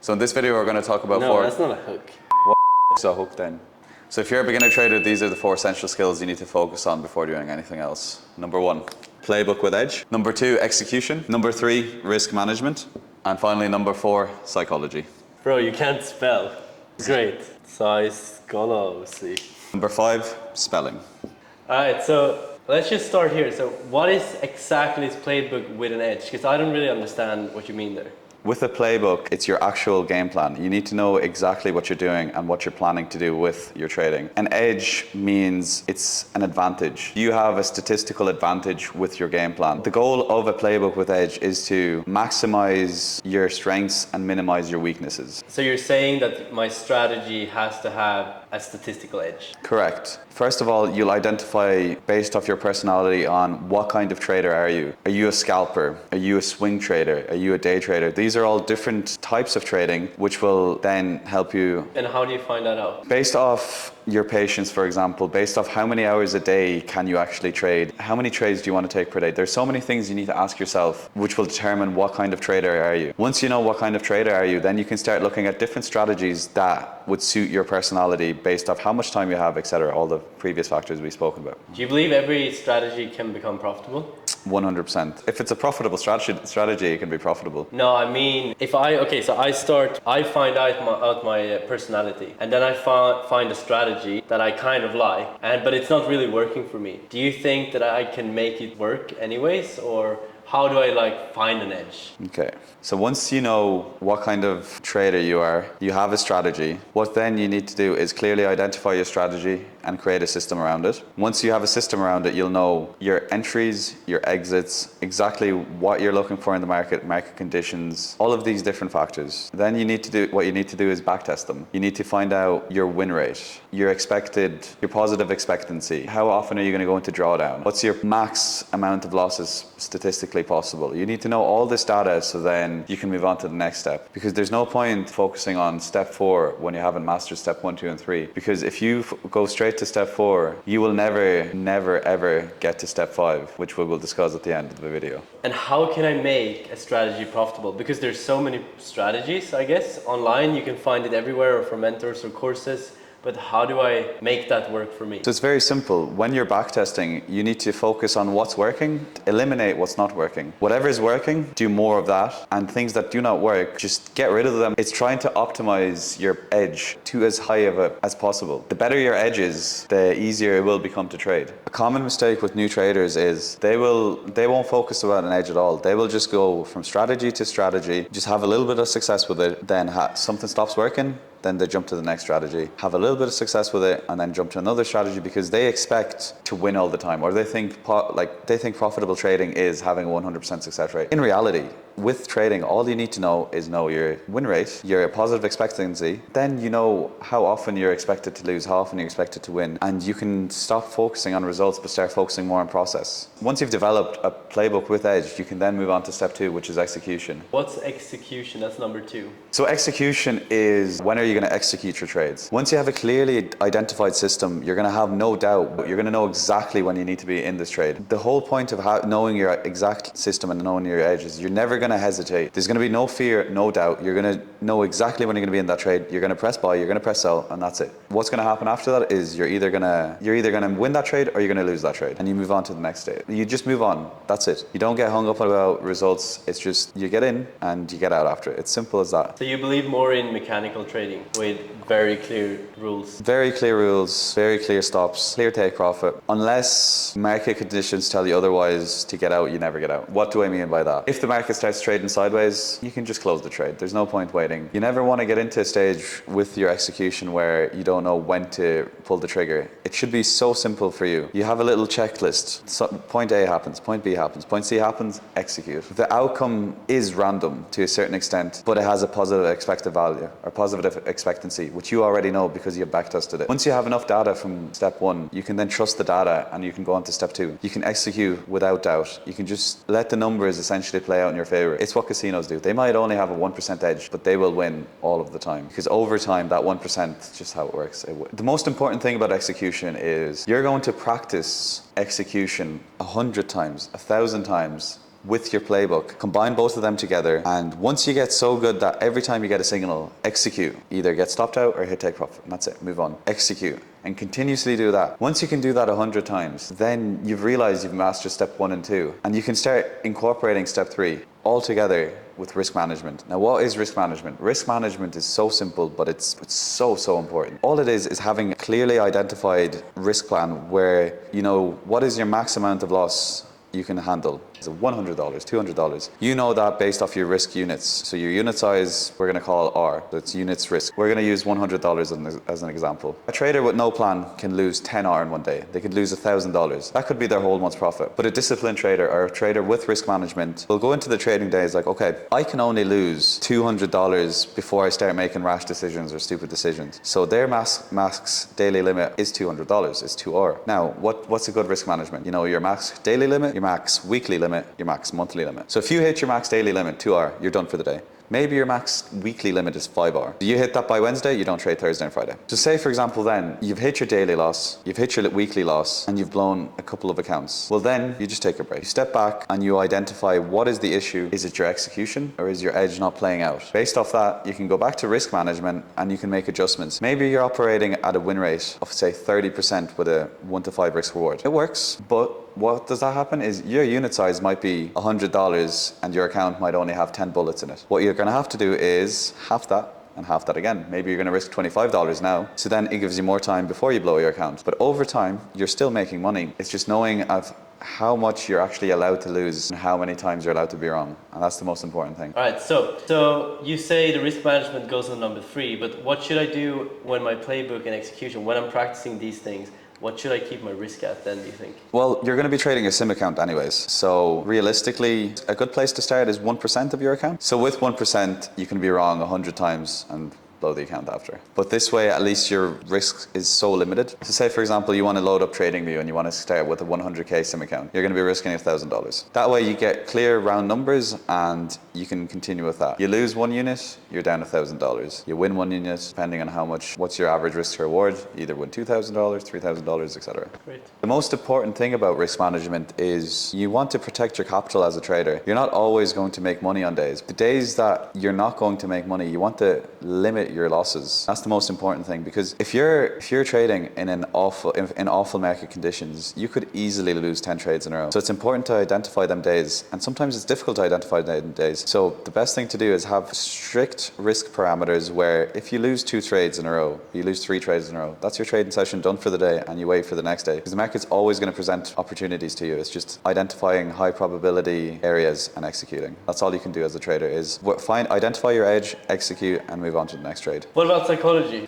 So in this video, we're going to talk about No, that's not a hook. What's a hook then? So if you're a beginner trader, these are the 4 essential skills you need to focus on before doing anything else. Number 1, playbook with edge. Number 2, execution. Number 3, risk management. And finally, number 4, psychology. Bro, you can't spell. Great. Psychology. Number 5, spelling. Alright, so let's just start here. So what is exactly this playbook with an edge? Because I don't really understand what you mean there. With a playbook, it's your actual game plan. You need to know exactly what you're doing and what you're planning to do with your trading. An edge means it's an advantage. You have a statistical advantage with your game plan. The goal of a playbook with edge is to maximize your strengths and minimize your weaknesses. So you're saying that my strategy has to have a statistical edge? Correct. First of all, you'll identify based off your personality on what kind of trader are you. Are you a scalper? Are you a swing trader? Are you a day trader? These are all different types of trading which will then help you. And how do you find that out? Based off your patience, for example, based off how many hours a day can you actually trade? How many trades do you want to take per day? There's so many things you need to ask yourself which will determine what kind of trader are you. Once you know what kind of trader are you, then you can start looking at different strategies that would suit your personality based off how much time you have, etc. All the previous factors we've spoken about. Do you believe every strategy can become profitable? 100%. If it's a profitable strategy, it can be profitable. No, I mean, if I find out my personality, and then I find a strategy that I kind of like, but it's not really working for me. Do you think that I can make it work anyways, or how do I find an edge? Okay, so once you know what kind of trader you are, you have a strategy. What then you need to do is clearly identify your strategy and create a system around it. Once you have a system around it, you'll know your entries, your exits, exactly what you're looking for in the market conditions, all of these different factors. Then what you need to do is backtest them. You need to find out your win rate, your positive expectancy. How often are you going to go into drawdown? What's your max amount of losses statistically possible? You need to know all this data so then you can move on to the next step, because there's no point focusing on step 4 when you haven't mastered step 1, 2 and 3, because if you go straight to step 4, you will never ever get to step 5, which we will discuss at the end of the video. And how can I make a strategy profitable? Because there's so many strategies, I guess. Online, you can find it everywhere, or from mentors or courses. But how do I make that work for me? So it's very simple. When you're backtesting, you need to focus on what's working, eliminate what's not working. Whatever is working, do more of that. And things that do not work, just get rid of them. It's trying to optimize your edge to as high as possible. The better your edge is, the easier it will become to trade. A common mistake with new traders is they won't focus on an edge at all. They will just go from strategy to strategy, just have a little bit of success with it, then something stops working, then they jump to the next strategy, have a little bit of success with it, and then jump to another strategy because they expect to win all the time, or they think profitable trading is having a 100% success rate. In reality, with trading, all you need to know is your win rate, your positive expectancy, then you know how often you're expected to lose, how often you're expected to win, and you can stop focusing on results but start focusing more on process. Once you've developed a playbook with edge, you can then move on to step 2, which is execution. What's execution? That's number 2. So execution is when are you going to execute your trades. Once you have a clearly identified system, you're going to have no doubt, but you're going to know exactly when you need to be in this trade. The whole point of knowing your exact system and knowing your edges, you're never going to hesitate. There's going to be no fear, no doubt. You're going to know exactly when you're going to be in that trade. You're going to press buy, you're going to press sell, and that's it. What's going to happen after that is you're either going to win that trade or you're going to lose that trade, and you move on to the next day. You just move on. That's it. You don't get hung up about results. It's just you get in and you get out after it. It's simple as that. So you believe more in mechanical trading with very clear rules? Very clear rules, very clear stops, clear take profit. Unless market conditions tell you otherwise to get out, you never get out. What do I mean by that? If the market starts trading sideways, you can just close the trade. There's no point waiting. You never want to get into a stage with your execution where you don't know when to pull the trigger. It should be so simple for you. You have a little checklist. So point A happens, point B happens, point C happens, execute. The outcome is random to a certain extent, but it has a positive expected value or positive expectancy, which you already know because you've backtested it. Once you have enough data from step 1, you can then trust the data and you can go on to step 2. You can execute without doubt. You can just let the numbers essentially play out in your favor. It's what casinos do. They might only have a 1% edge, but they will win all of the time because over time, that 1% is just how it works. The most important thing about execution is you're going to practice execution 100 times, 1,000 times with your playbook. Combine both of them together, and once you get so good that every time you get a signal, execute. Either get stopped out or hit take profit, and that's it, move on. Execute, and continuously do that. Once you can do that 100 times, then you've realized you've mastered step 1 and 2, and you can start incorporating step 3 all together with risk management. Now, what is risk management? Risk management is so simple, but it's so important. All it is having a clearly identified risk plan where you know what is your max amount of loss you can handle. So $100, $200. You know that based off your risk units. So your unit size, we're going to call R. That's units risk. We're going to use $100 as an example. A trader with no plan can lose 10 R in one day. They could lose $1,000. That could be their whole month's profit. But a disciplined trader or a trader with risk management will go into the trading days like, okay, I can only lose $200 before I start making rash decisions or stupid decisions. So their max daily limit is $200. It's 2R. Now, what's a good risk management? You know, your max daily limit, your max weekly limit, your max monthly limit. So if you hit your max daily limit, 2R, you're done for the day. Maybe your max weekly limit is 5R. You hit that by Wednesday, you don't trade Thursday and Friday. So say, for example, then you've hit your daily loss, you've hit your weekly loss, and you've blown a couple of accounts. Well, then you just take a break. You step back and you identify what is the issue. Is it your execution or is your edge not playing out? Based off that, you can go back to risk management and you can make adjustments. Maybe you're operating at a win rate of, say, 30% with a 1 to 5 risk reward. It works, but what does that happen is your unit size might be $100 and your account might only have 10 bullets in it. What you're going to have to do is half that and half that again. Maybe you're going to risk $25 now. So then it gives you more time before you blow your account. But over time, you're still making money. It's just knowing of how much you're actually allowed to lose and how many times you're allowed to be wrong. And that's the most important thing. All right, so you say the risk management goes on number 3, but what should I do when my playbook and execution, when I'm practicing these things? What should I keep my risk at then, do you think? Well, you're going to be trading a sim account anyways. So realistically, a good place to start is 1% of your account. So with 1%, you can be wrong 100 times and blow the account after. But this way, at least your risk is so limited. So say, for example, you want to load up TradingView and you want to start with a 100K sim account. You're going to be risking $1,000. That way you get clear round numbers and you can continue with that. You lose 1 unit, you're down $1,000. You win 1 unit, depending on how much, what's your average risk to reward, either win $2,000, $3,000, etc. Great. The most important thing about risk management is you want to protect your capital as a trader. You're not always going to make money on days. The days that you're not going to make money, you want to limit your losses. That's the most important thing, because if you're trading in awful market conditions, you could easily lose 10 trades in a row. So it's important to identify them days, and sometimes it's difficult to identify them days. So the best thing to do is have strict risk parameters where if you lose 2 trades in a row, you lose 3 trades in a row, that's your trading session done for the day, and you wait for the next day, because the market's always going to present opportunities to you. It's just identifying high probability areas and executing. That's all you can do as a trader, is identify your edge, execute, and move on to the next trade. What about psychology?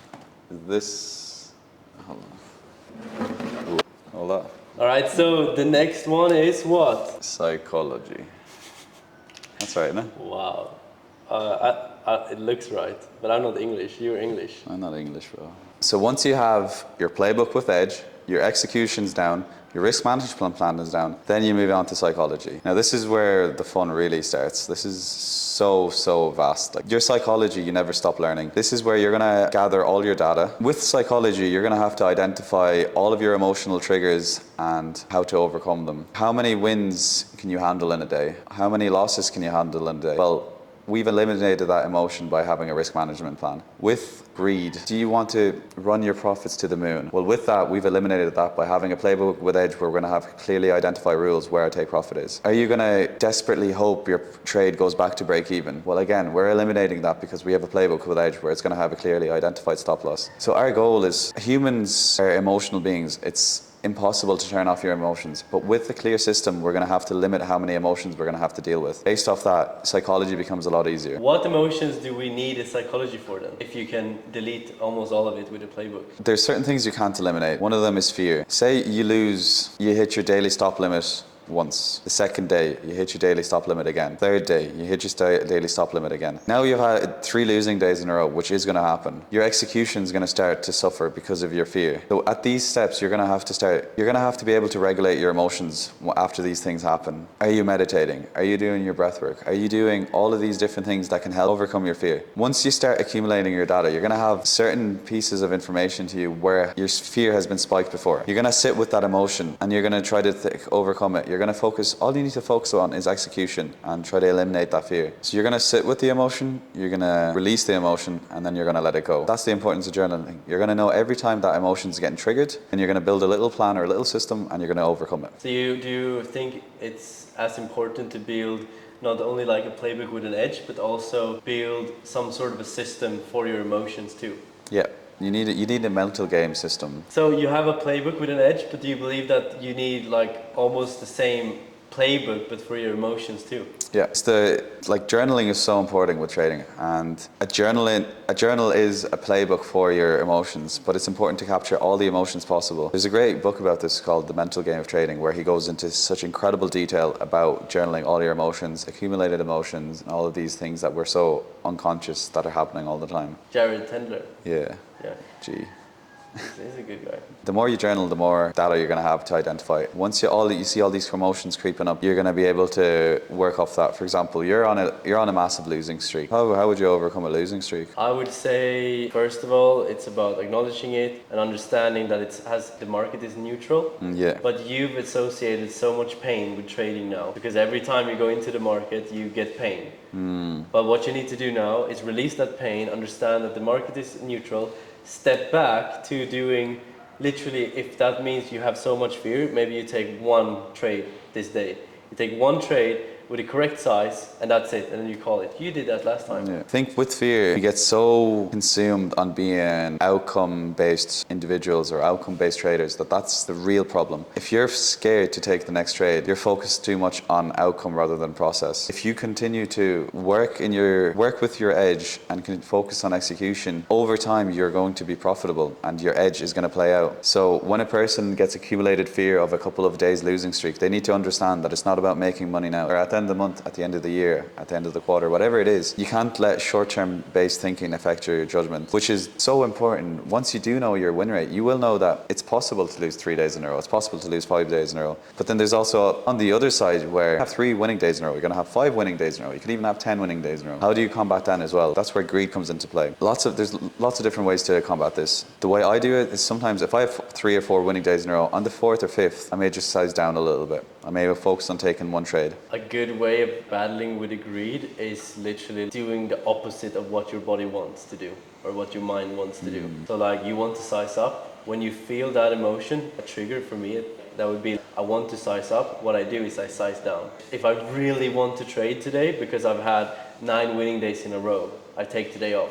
Hold on. All right, so the next one is what? Psychology. That's right, isn't it? Wow. It looks right, but I'm not English. You're English. I'm not English, bro. So once you have your playbook with edge, your execution's down, your risk management plan is down, then you move on to psychology. Now this is where the fun really starts. This is so vast. Like your psychology, you never stop learning. This is where you're gonna gather all your data. With psychology, you're gonna have to identify all of your emotional triggers and how to overcome them. How many wins can you handle in a day? How many losses can you handle in a day? Well, we've eliminated that emotion by having a risk management plan. With greed, do you want to run your profits to the moon? Well, with that, we've eliminated that by having a playbook with edge where we're going to have clearly identified rules where our take profit is. Are you going to desperately hope your trade goes back to break even? Well, again, we're eliminating that because we have a playbook with edge where it's going to have a clearly identified stop loss. So our goal is, humans are emotional beings. It's impossible to turn off your emotions, but with the clear system, we're going to have to limit how many emotions we're going to have to deal with. Based off that, psychology becomes a lot easier. What emotions do we need a psychology for then, if you can delete almost all of it with a playbook? There's certain things you can't eliminate. One of them is fear. Say you hit your daily stop limit once. The second day, you hit your daily stop limit again. Third day, you hit your daily stop limit again. Now you've had 3 losing days in a row, which is going to happen. Your execution is going to start to suffer because of your fear. So at these steps, you're going to have to be able to regulate your emotions after these things happen. Are you meditating? Are you doing your breath work? Are you doing all of these different things that can help overcome your fear? Once you start accumulating your data, you're going to have certain pieces of information to you where your fear has been spiked before. You're going to sit with that emotion and you're going to try to overcome it. you're going to focus, all you need to focus on is execution and try to eliminate that fear. So you're going to sit with the emotion, you're going to release the emotion, and then you're going to let it go. That's the importance of journaling. You're going to know every time that emotion is getting triggered, and you're going to build a little plan or a little system, and you're going to overcome it. So do you think it's as important to build not only like a playbook with an edge, but also build some sort of a system for your emotions too? Yeah. You need a mental game system. So you have a playbook with an edge, but do you believe that you need like almost the same playbook but for your emotions too? Yeah, journaling is so important with trading, and a journal is a playbook for your emotions, but it's important to capture all the emotions possible. There's a great book about this called The Mental Game of Trading, where he goes into such incredible detail about journaling all your emotions, accumulated emotions, and all of these things that we're so unconscious that are happening all the time. Jared Tendler. Yeah. Yeah. Gee. He's a good guy. The more you journal, the more data you're going to have to identify. Once you see all these emotions creeping up, you're going to be able to work off that. For example, you're on a massive losing streak. How would you overcome a losing streak? I would say, first of all, it's about acknowledging it and understanding that the market is neutral. Yeah. But you've associated so much pain with trading now, because every time you go into the market, you get pain. But what you need to do now is release that pain, understand that the market is neutral, step back to doing literally, if that means you have so much fear, maybe you take one trade this day. You take one trade with the correct size, and that's it, and then you call it. You did that last time. Yeah. I think with fear, you get so consumed on being outcome-based individuals or outcome-based traders that's the real problem. If you're scared to take the next trade, you're focused too much on outcome rather than process. If you continue to work with your edge and can focus on execution, over time you're going to be profitable and your edge is going to play out. So when a person gets accumulated fear of a couple of days losing streak, they need to understand that it's not about making money now or at the end of the month, at the end of the year, at the end of the quarter, whatever it is. You can't let short-term based thinking affect your judgment, which is so important. Once you do know your win rate, you will know that it's possible to lose 3 days in a row. It's possible to lose 5 days in a row. But then there's also on the other side where you have 3 winning days in a row. You're going to have 5 winning days in a row. You could even have 10 winning days in a row. How do you combat that as well? That's where greed comes into play. There's lots of different ways to combat this. The way I do it is sometimes if I have 3 or 4 winning days in a row, on the 4th or 5th, I may just size down a little bit. I may focus on taking one trade. A good way of battling with the greed is literally doing the opposite of what your body wants to do or what your mind wants to do. So like you want to size up, when you feel that emotion, a trigger for me, that would be I want to size up. What I do is I size down. If I really want to trade today because I've had 9 winning days in a row, I take today off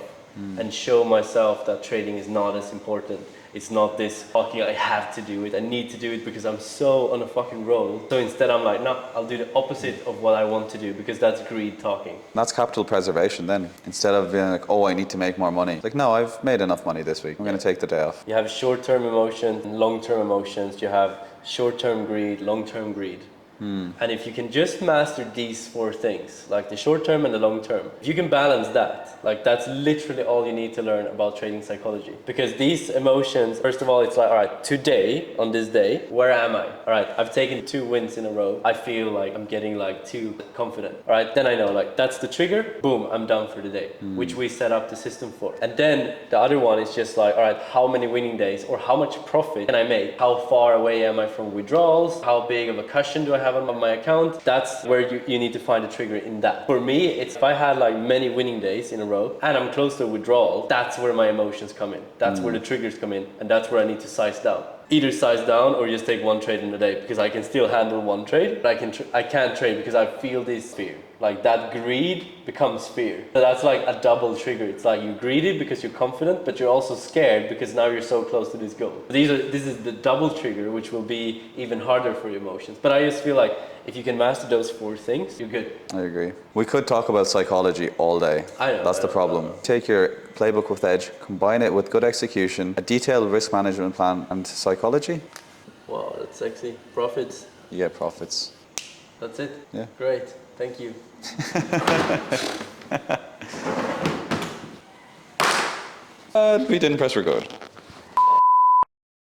and show myself that trading is not as important. It's not this fucking I have to do it, I need to do it because I'm so on a fucking roll. So instead I'm like, no, I'll do the opposite of what I want to do because that's greed talking. That's capital preservation then. Instead of being like, oh, I need to make more money. Like, no, I've made enough money this week. I'm going to take the day off. You have short-term emotions and long-term emotions. You have short-term greed, long-term greed. And if you can just master these 4 things, like the short term and the long term, if you can balance that, like that's literally all you need to learn about trading psychology. Because these emotions, first of all, it's like, all right, today, on this day, where am I? All right, I've taken 2 wins in a row. I feel like I'm getting like too confident. All right, then I know like that's the trigger. Boom, I'm done for the day, which we set up the system for. And then the other one is just like, all right, how many winning days or how much profit can I make? How far away am I from withdrawals? How big of a cushion do I have on my account? That's where you need to find a trigger in that. For me, it's if I had like many winning days in a row and I'm close to a withdrawal, that's where my emotions come in. That's where the triggers come in, and that's where I need to size down. Either size down or just take one trade in a day, because I can still handle one trade, but I can't trade because I feel this fear. Like that greed becomes fear. So that's like a double trigger. It's like you're greedy because you're confident, but you're also scared because now you're so close to this goal. This is the double trigger, which will be even harder for your emotions. But I just feel like if you can master those 4 things, you're good. I agree. We could talk about psychology all day. I know. That's the problem. Take your playbook with edge, combine it with good execution, a detailed risk management plan, and psychology. Wow, that's sexy. Profits. Yeah, profits. That's it. Yeah. Great. Thank you. We didn't press record.